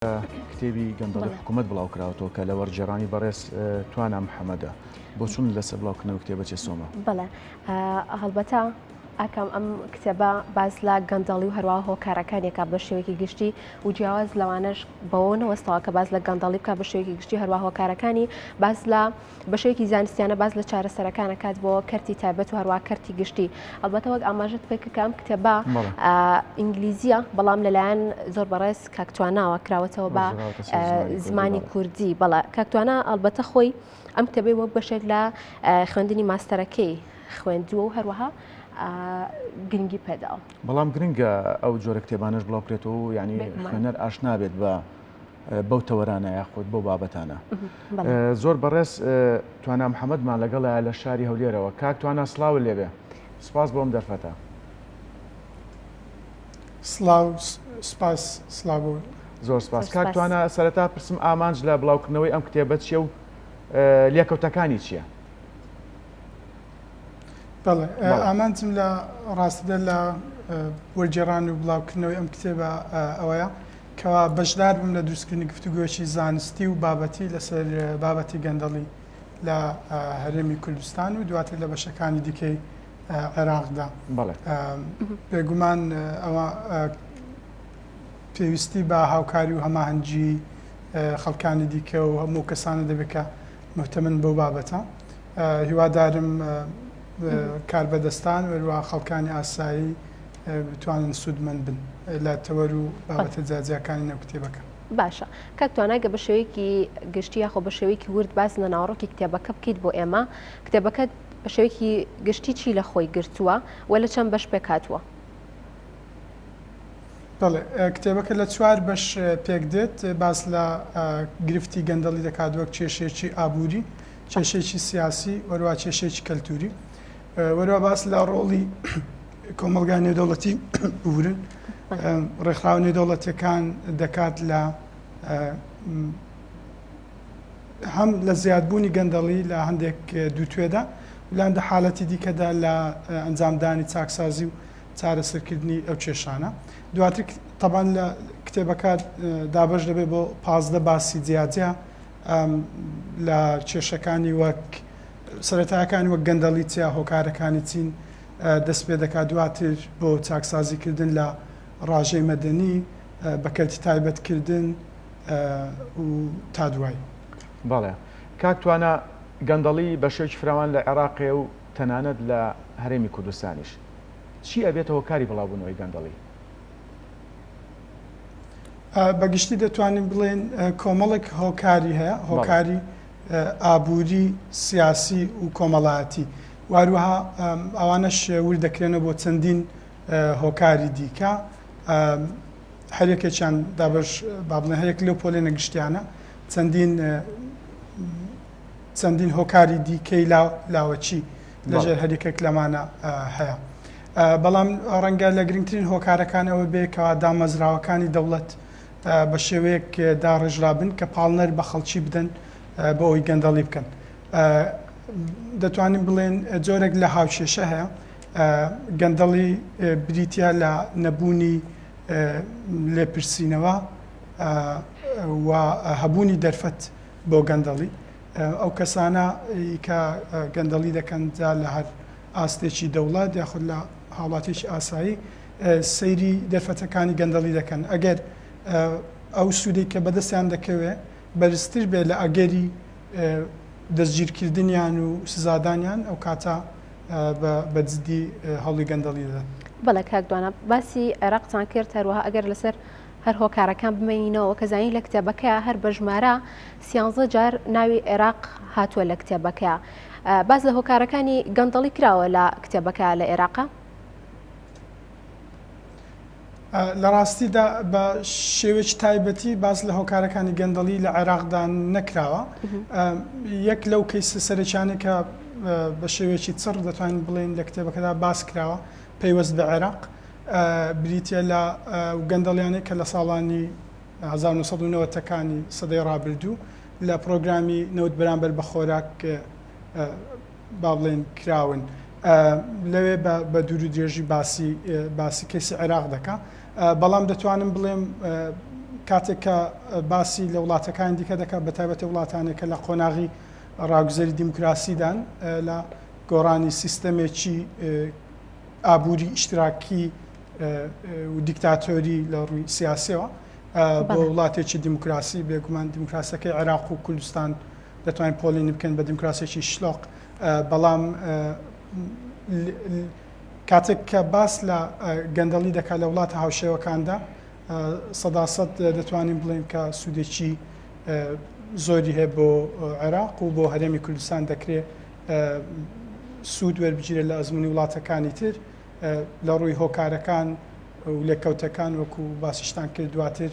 کتێبی گەندەڵی حکوومەت بڵاوکراوەوە کە لە وەرجێڕانی بەڕێز توانە محەممەدە بۆ چون لەسەر بڵاوکردنەوە کتێبە چێ سۆمە بڵێ هەڵبەتە ئاکەم ئەم کتێبە باز لە گەندەڵی و هەروە هۆکارەکانێکا بە شێوەیەکی گشتی و جیاواز لەوانەش بەوەنەوەستەوە کە باز لە گەندەڵی بکە بە شێوەیەکی گشتی هەروە هۆکارەکانی باز لە بە شێوەیەکی زانستیانە باز لە چارەسەرەکانە کات بۆ کەرتی تایبەت و هەروە کەرتی گشتی ئەلبەتە وەک ئاماژت پێکە ئەم کتێبە ئینگلیزیە بەڵام لەلایەن زۆر بەڕێز کاکتواناوە کراوەتەوە بە زمانی کوردی بەڵێ کاکتوانە ئەلبەتە خۆی ئەم کتێبەی وەک بەشێک لە خوێندنی ماستەرەکەی خوێندووە و هەروەها گرنگی پێداوە. بەڵام گرنگە ئەو جۆرە کتێبانش بڵاوکرێتەوە و ینی خوێنەر ئاشنا بێت بە بەو تەوەرانە یاخۆت بۆ بابەتانە. زۆر بەڕێز توانە محەممەدمان لەگەڵە لە شاری هەولێرەوە کاک توانە سڵاو لێبێ سپاس بۆم دەرفەتە. سپاس سلااو زۆر سپاس کاک توانە سەرەتا پرسم ئامانج لە بڵاوکردنەوەی ئەم کتێبە چیە و لێکەوتەکانی چییە؟ بەڵێ ئامانجم لە ڕاستیدا لە وەرجێڕان و بڵاوکردنەوەی ئەم کتێبە ئەوەیە کەوا بەشدار بووم لە دروستکردنی گفتوگۆیەکی زانستی و بابەتی لەسەر بابەتی گەندەڵی لە هەرێمی کوردستان و دواتر لە بەشەکانی دیکەی عێراقدا. بێگومان ئەوە پێویستی بە هاوکاری و هەماهەنگی خەڵکانی دیکە و هەموو کەسانە دەبێت مهتەمن بەو بابەتە. هیوادارم کاربەدەستان وەروە خەڵکانی ئاسایی بتوانن سوودمەند بن لە تەوەر و بابەتە جیاجیەکانی نەو کتێبەکە. باشە کاکتواناگە بە شێوەیەکی گشتی یاخۆ بە شێوەیەکی ورد باز لە ناوەڕۆکی کتێبەکە بکەیت بۆ ئێمە کتێبەکە بە شێوەیەکی گشتی چی لە خۆی گرتووە و لە چەند بەش پێکاتوە؟ بەڵێ کتێبەکە لە چوار بەش پێک دێت باس لە گرفتی گەندەڵی دەکات وەک کێشەیەکی ئابووری، کێشەیەکی سیاسی وەروە کێشەیەکی کەلتوری، وەروە باس لە ڕۆڵی کۆمەلگای نێودەوڵەتی بورن ڕێکخراو نێودەوڵەتیەکان دەکات لە هەم لە زیادبوونی گەندەڵی لە هەندێک دووتێدا لاندە حاڵەتی دیکەدا لە ئەنجامدانی چاکسازی و چارەسەرکردنی ئەو کێشانە. دواتر تەبان لە کتێبەکە دابەش دەبێت بۆ 15 باسی جیاجیا لە کێشەکانی وەک سەرەتایەکانی وەک گەندەڵی چیا هۆکارەکانی چین دەست پێ دەکات، دواتر بۆ چاکسازیکردن لە ڕاژەی مەدەنی بەکەلتی تایبەتکردن و تا دوای. بەڵێ کاک توانە گەندەڵی بە شێوکی فراوان لە عێراقێ و تەنانەت لە هەرێمی کوردستانیش چی ئەبێتە هۆکاری بڵاوبوونەوەی گەندەڵی؟ بەگشتی دەتوانین بڵێن کۆمەڵێک هۆکاری هەیە، هۆکاری ئابووری، سیاسی و کۆمەڵایەتی، واروها ئەوانەش وردەکرێنەوە بۆ چەندین هۆکاری دیکە. هەرێکێکیان دابش با بڵێن هەیەک لەو پۆلێ نەگشتیانە چەندین هۆکاری دیکەی لاوەچی لەژێر هەرێکێک لەمانە هەیە. بەڵام ڕەنگە لە گرنگترین هۆکارەکانەوە بێکەوە دامەزراوەکانی دەوڵەت بە شێوەیەک داڕێژرابن کە پاڵنەر بە خەڵکی بدەن بۆ ئەوی گەندەڵی بکەن. دەتوانین بڵێن جۆرێک لە هاوشێشە هەیە گەندەڵی بریتە لە نەبوونی لێپرسینەوە و هەبوونی دەرفەت بۆ گەندەڵی. ئەو کەسانە کە گەندەڵی دەکەن لە هەر ئاستێکی دەوڵات یاخود لە هاوڵاتێکی ئاسایی سەیری دەرفەتەکانی گەندەڵی دەکەن. ئەگەر ئەو سوودی کە بەدەستیان دەکەوێت بەرزتر بێت لە ئەگەری دەستگیرکردنیان و سزادانیان ئەو کاتە بەجددی هەڵی گەندەڵی دەدەن. بەڵێ کاکدوانە باسی عێراقتان کرد هەروەها ئەگەر لەسەر هەر هۆکارەکان بمەینەوە کە زانین لە کتێبەکە هەر بەژمارە 13 جار ناوی عێراق هاتووە لە کتێبەکە. باز لە هۆکارەکانی گەندەڵی کراوە لە کتێبەکە لە عێراقا؟ لە ڕاستیدا بە شێوەیەکی تایبەتی باز لە هۆکارەکانی گەندەڵی لە عێراقدا نەکراوە. یەک لەو کەیسە سەرەکیانێک کە بە شێوەیەکی چڕ دەتوانین بڵێن لە کتێبەکەدا باس کراوە پەیوەست بە عێراق بریتە لە گەندەڵیانێک کە لە ساڵانی 1990ەکانی سەدەی ڕابردوو لە پرۆگرامی نەوت بەرامبەر بە خۆراک با بڵێن کراون. لەوێ بە دوور و درێژی باسی کەسی عێراق دەکا. بەڵام دەتوانم بڵێم کاتێک کە باسی لە وڵاتەکانی دیکە دەکات بە تایبەتی وڵاتانێک کە لە قۆناغی ڕاگوزەری دیموکراسیدان لە گۆڕانی سیستەمێکی ئابووری ئیشتراکی و دیکتاتۆری لە ڕووی سیاسیەوە بۆ وڵاتێکی دیموکراسی بێگومان دیموکراسەکەی عێراق و کوردستان دەتوانین پۆلینی بکەن بە دیموکراسێکی شلۆق بەڵام کاتێک کە باس لە گەندەڵی دەکات لە وڵاتە هاوشێوەکاندا سەداسەد دەتوانین بڵێن کە سوودێکی زۆری هەیە بۆ عێراق و بۆ هەرێمی کوردستان دەکرێت سوود وەربگیرێت لە ئەزمموی وڵاتەکانی تر لە ڕووی هۆکارەکان و لێکەوتەکان وەکو باسیشتان کرد دواتر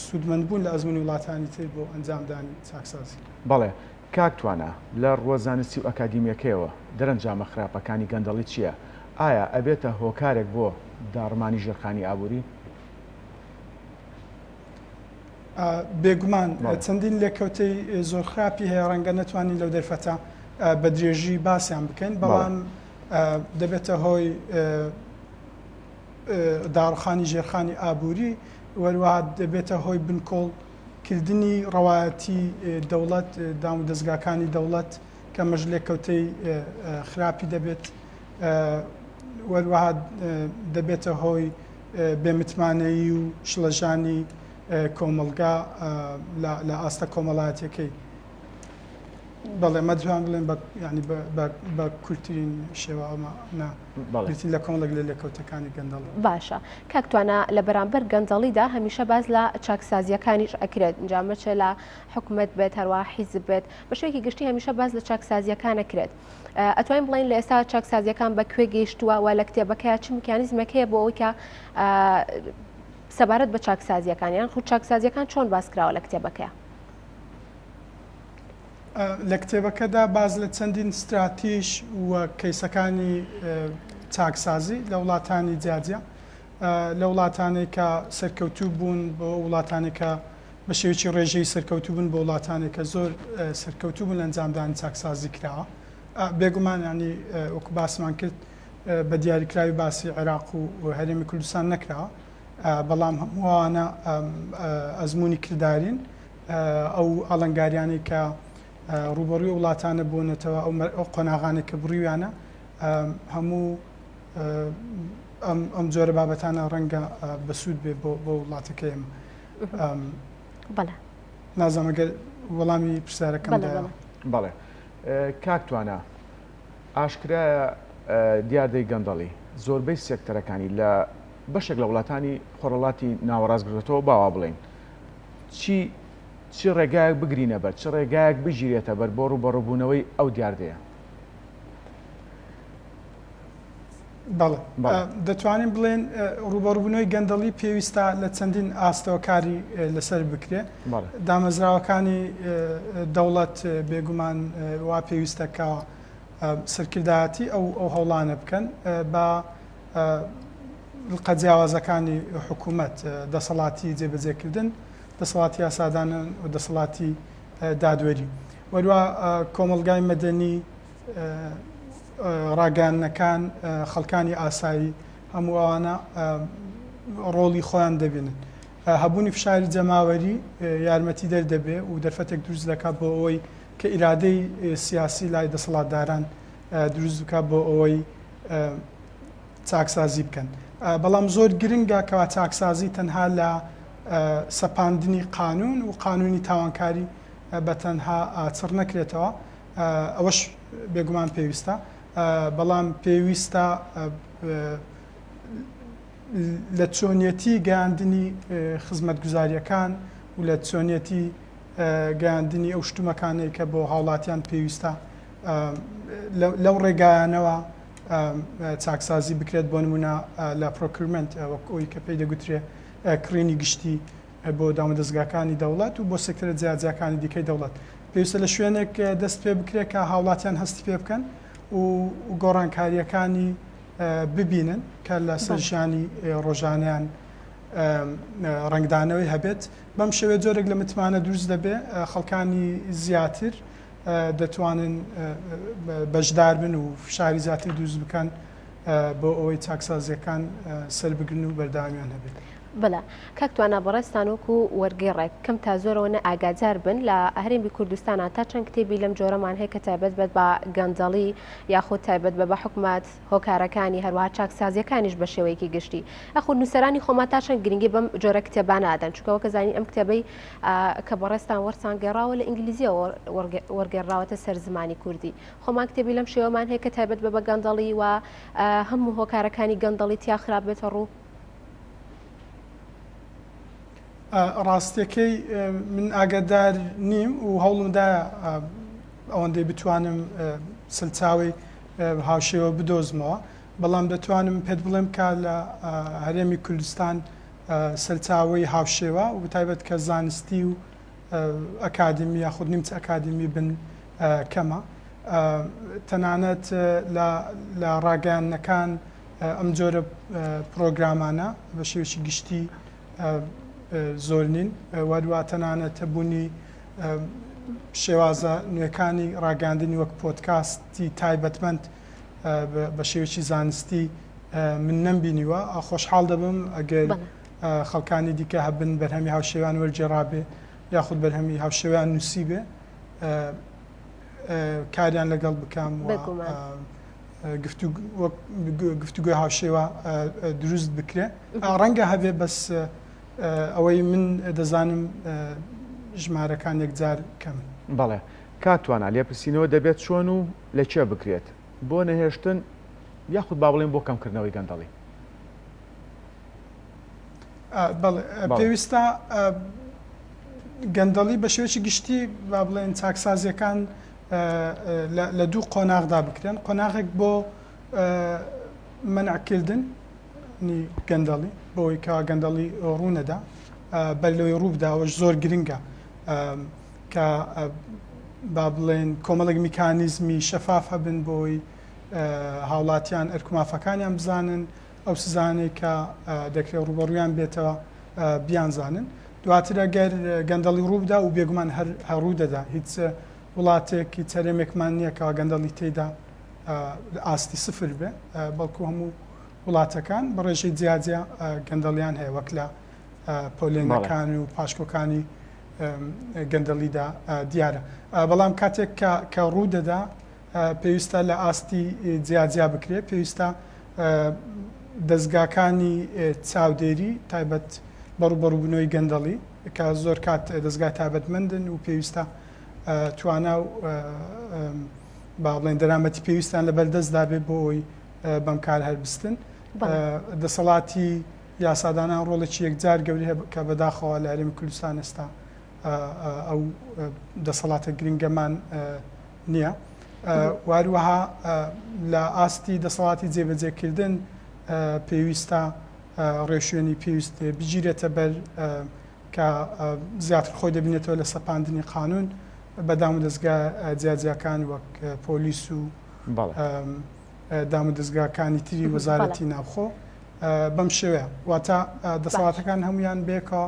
سوودمەندبوون لە ئەزمموی وڵاتانی تر بۆ ئەنجامدانی چاکسازی. بەڵێ کاکتوانە لە ڕۆزانستی و ئەکادیمیەکەیەوە دەرەنجامە خراپەکانی گەندەڵی چییە؟ ئایا ئەبێتە هۆکارێک بۆ داڕمانی ژێرخانی ئابووری؟ بێگومان چەندین لێکەوتەی زۆر خراپی هەیە ڕەنگە نەتوانین لەو دەرفەتە بە درێژی باسییان بکەین بەڵام دەبێتە هۆی داڕخانی ژێرخانی ئابووری وەروەها دەبێتە هۆی بنکۆڵکردنی ڕەوایەتی دەوڵەت دام و دەستگاکانی دەوڵەت کە مەژ لێکەوتەی خراپی دەبێت وەروەها دەبێتە هۆی بێمتمانەیی و شڵەژانی کۆمەلگا لە ئاستە کۆمەڵایەتەکەی. بەڵێ مەدوان بڵێن ینی بە کورتترین شێوە ئەمەگرتین لە کۆمەڵک لە لێکەوتەکانی گەندەڵ. باشە کاکتوانە لە بەرامبەر گەندەڵیدا هەمیشە باز لە چاکسازیەکانیش ئەکرێت جامەچە لە حکوومەت بێت هەروە حیزب بێت بە شوێکی گشتی هەمیشە باز لە چاکسازیەکان ئەکرێت. ئەتوانین بڵین لە ئێستا چاکسازیەکان بەکوێ گەیشتووە و لە کتێبەکەی چ میکانیزمەکەیە بۆ ئەوەی کە سەبارەت بە چاکسازیەکانیان خود چاکسازیەکان چۆن باسکراوە لە کتێبەکەیە؟ لە کتێبەکەدا باز لە چەندین استراتیژ و کەیسەکانی چاکسازی لە وڵاتانی جیاجیا لە وڵاتانێک کە سەرکەوتوو بوون بۆ وڵاتانێک کە بە شێوکی ڕێژەی سەرکەوتوو بوون بۆ وڵاتانێک کە زۆر سەرکەوتوو بوون لە ئەنجامدانی چاکسازی کراوە. بێگومان ینی وەکو باسمان کرد بە دیاریکراوی باسی عێراق و هەرێمی کوردستان نەکراوە بەڵام هەمووانە ئەزمموی کرددارین ئەو ئەڵنگاریانی کە ڕوبەڕووی وڵاتانە بوونەتەوە ئەو قۆناغانێک کە بڕیویانە هەموو ئەم جۆرە بابەتانە ڕەنگە بەسوود بێ بۆ وڵاتەکە ئێمە. بەڵێ نازانەگەر وەڵامی پرسیارەکەم بەڵێ کاکتوانە ئاشکرایە دیاردەی گەندەڵی زۆربەی سێکتەرەکانی لە بەشێک لە وڵاتانی خۆڕەڵاتی ناوەڕاستگرێتەوە باوا بڵێن چی ڕێگایەک بگرینە بەر چ ڕێگایەک بژیرێتە بەر بۆ ڕوبەڕووبوونەوەی ئەو دیاردەیە؟ بەڵێ دەتوانین بڵێن ڕوبەڕووبوونەوەی گەندەڵی پێویستە لە چەندین ئاستەوە کاری لەسەر بکرێت. دامەزراوەکانی دەوڵەت بێگومان وا پێویستە کە سەرکردایەتی ئەو هەوڵانە بکەن بە قەجیاوازەکانی حکوومەت دەسەڵاتی جێبەجێکردن دەسەڵاتی یاسادانن و دەسەڵاتی دادوەری وەروە کۆمەلگای مەدەنی ڕاگەیاندنەکان خەڵکانی ئاسایی هەموو ئەوانە ڕۆڵی خۆیان دەبێنن. هەبوونی فشاری جەماوەری یارمەتی دەردەبێ و دەرفەتێک دروست دەکات بۆ ئەوەی کە ئیرادەی سیاسی لای دەسەڵاتداران دروست بکات بۆ ئەوەی چاکسازی بکەن. بەڵام زۆر گرنگە کەوا چاکسازی تەنها لە سەپاندنی قانون و قانونی تاوانکاری بە تەنها چڕ نەکرێتەوە ئەوەش بێگومان پێویستە بەڵام پێویستە لە چۆنیەتی گەیاندنی خزمەتگوزاریەکان و لە چۆنیەتی گەیاندنی ئەو شتومەکانەی کە بۆ هاوڵاتیان پێویستە لەو ڕێگایانەوە چاکسازی بکرێت بۆ نمونە لە پرۆکرمنت ئەوەی کە پێی دەگوترێت کڕینی گشتی بۆ دامەدەستگاکانی دەوڵەت و بۆ سێکتەرە جیاجیەکانی دیکەی دەوڵەت پێویستە لە شوێنێک دەست پێ بکرێت کە هاوڵاتیان هەستی پێ بکەن و گۆڕانکاریەکانی ببینن کە لە سەرژیانی ڕۆژانیان ڕنگدانەوەی هەبێت بەم شێوێ جۆرێک لە متمانە دروست دەبێ خەڵکانی زیاتر دەتوانن بەشدار بن و فشاری زیاتر دروست بکەن بۆ ئەوەی چاکسازیەکان سەر بگرن و بەرداوامیان هەبێت. بەڵێ کاکتوانە بەڕێستانوەکو وەرگێڕێک کەم تا زۆرەوە ئاگادار بن لە هەرێمی کوردستانە تا چەند کتێبی لەم جۆرەمان هەیە کە تایبەت بێت بە گەندەڵی یاخود تایبەت بە حکوومەت هۆکارەکانی هەروەها چاکسازیەکانیش بە شێوەیەکی گشتی ئەخود نووسەرانی خۆما تا چەند گرنگی بەم جۆرە کتێبانە ئادەن چونکەوە کە زانی ئەم کتێبەی کە بەڕێستان وەرسان گەڕاوە لە ئینگلیزیەوە وەرگێڕاوەتە سەر زمانی کوردی خۆمان کتێبی لەم شێوەمان هەیە کە تایبەت بە گەندەڵی و هەموو هۆکارەکانی گەندەڵی تیا خراپ بێتە ڕوو ڕاستیەکەی من ئاگادار نیم و هەوڵمدا ئەوەندەی بتوانم سلچاوی هاوشێوە بدۆزمەوە بەڵام دەتوانم پێت بڵێم کە لە هەرێمی کوردستان سلچاوی هاوشێوە و بتایبەت کە زانستی و ئەکادمی یاخود نیمچە ئەکادمی بن کەمە تەنانەت لە ڕاگەیانەکان ئەم جۆرە پرۆگرامانە بە شێوەیەکی گشتی زۆر نین وەروە تەنانەت بوونی شێوازە نوێەکانی ڕاگەاندنی وەک پۆدکاستی تایبەتمەند بە شێوەیەکی زانستی من نەمبینیوە خۆشحاڵ دەبم ئەگەر خەڵکانی دیکە هەبن بەرهەمی هاوشێوان وەرجێڕابێ یاخود بەرهەمی هاوشێوان نووسی بێ کاریان لەگەڵ بکەم گفتوگوی هاوشێوە دروست بکرێ ڕەنگە هەبێ بەس ئەوەی من دەزانم ژمارەکان یەکجار کەم بەڵێ کاتوانە لێپرسینەوە دەبێت چۆن و لە چێ بکرێت بۆ نەهێشتن یاخود با بڵێن بۆ کەمکردنەوەی گەندەڵی پێویستە گەندەڵی بە شێوەیەکی گشتی با بڵێن چاکسازیەکان لە دوو قۆناغدا بکرێن قۆناغێک بۆ منعکردن گەندەڵی بۆی کە گەندەڵی ڕوونەدا بەلەوەی ڕووداوەش زۆر گرنگە کە با بڵێن کۆمەڵێک میکانیزمی شەفاف هەبن بۆی هاوڵاتیان ئەرکمافەکانیان بزانن ئەو سزانەی کە دەکرێت ڕوبەڕوویان بێتەوە بیانزانن دواتر ئەگەر گەندەڵی ڕووبدا و بێگومان هەڕوو دەدا هیچ وڵاتێکی چەرێمێکمان نییە کە گەندەڵی تێدا ئاستی سفر بێ بەڵکو هەموو وڵاتەکان بە ڕێژەی جیاجیا گەندەڵیان هەیە وەک لە پۆلێنەکان و پاشکۆکانی گەندەڵیدا دیارە بەڵام کاتێک کە ڕوو دەدا پێویستە لە ئاستی جیاجیا بکرێت پێویستە دەستگاکانی چاودێری تایبەت بەڕوبەڕووبوونەوەی گەندەڵی کە زۆر کات دەستگای تایبەتمەندن و پێویستە توانا و با بڵێن دەرامەتی پێویستیان لە بەردەستدا بێت بۆ ئەوی بەم کار هەربستن دەسەڵاتی یاسادانان ڕۆڵێکی یەکجار گەوری کە بەداخەوە لە هەرێمی کوردستان ئێستا ئەو دەسەڵاتە گرنگەمان نییە واروەها لە ئاستی دەسەڵاتی جێبەجێکردن پێویستە ڕێشوێنی پێویست بگیرێتە بەر کە زیاتر خۆی دەبینێتەوە لە سەپاندنی قانون بەدام و دەستگا جیاجیەکان وەک پۆلیس و دام و دەستگاکانی تری وەزارەتی ناوخۆ بەم شێوەیە واتە دەسەڵاتەکان هەمویان بێکە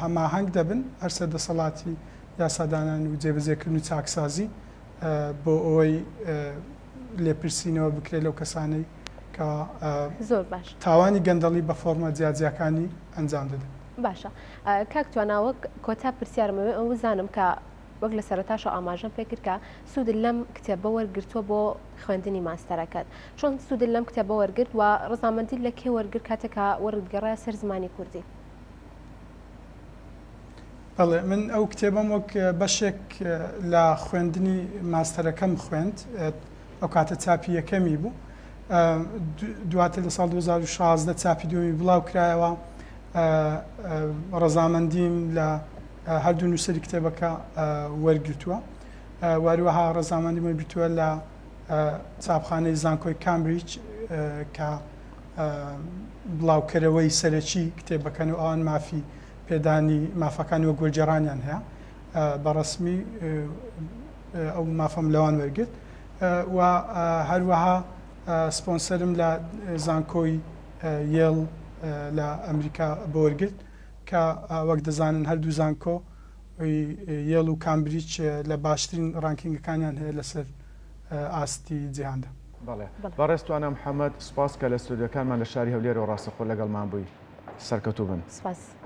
هەماهەنگ دەبن هەرسە دەسەڵاتی یاسادانان و جێبەجێکردن و چاکسازی بۆ ئەوەی لێپرسینەوە بکرێت لەو کەسانەی کە زۆر باش تاوانی گەندەڵی بە فۆرمە جیاجیەکانی ئەنجام دەدەن باشە کاکتواناوەک کۆتا پرسیارمەوە ئەو زانم کە وەک لە سەرەتاشە ئاماژەم پێکرد کە سوود لەم کتێبە وەرگرتووە بۆ خوێندنی ماستەرەکەت چۆن سوود لەم کتێبە وەرگرت و ڕزامەندی لە کێ وەرگرت کاتێکە وەرگەڕای سەر زمانی کوردی بەڵێ من ئەو کتێبەم وەک بەشێک لە خوێندنی ماستەرەکەم خوێند ئەو کاتە چاپی یەکەمی بوو دواتر لە ساڵ 2016 چاپی دومی بڵاو کرایەوە ڕەزامەندیم لە هەردوو نووسەری کتێبەکە وەرگرتووە واروەها ڕەزامەندیمە بیرتووە لە چاپخانەی زانکۆی کامبریج کە بڵاوکەرەوەی سەرەکی کتێبەکەن و ئەوان مافی پێدانی مافەکانی وە گۆرجێڕانیان هەیە بەڕەسمی ئەو مافەم لەوان وەرگرت و هەروەها سپۆنسەرم لە زانکۆی یێڵ لە ئەمریکا بۆ وەرگرت کە وەک دەزانن هەردوو زانکۆ یێڵ و کامبریج لە باشترین ڕانکینگەکانیان هەیە لەسەر ئاستی جیهاندا. بەڕێستوانە محەممەد سپاس کە لە ستودیۆکانمان لە شاری هەولێرەوە ڕاستەخۆ لەگەڵمان بووی. سەرکەوتوو بن. سپاس.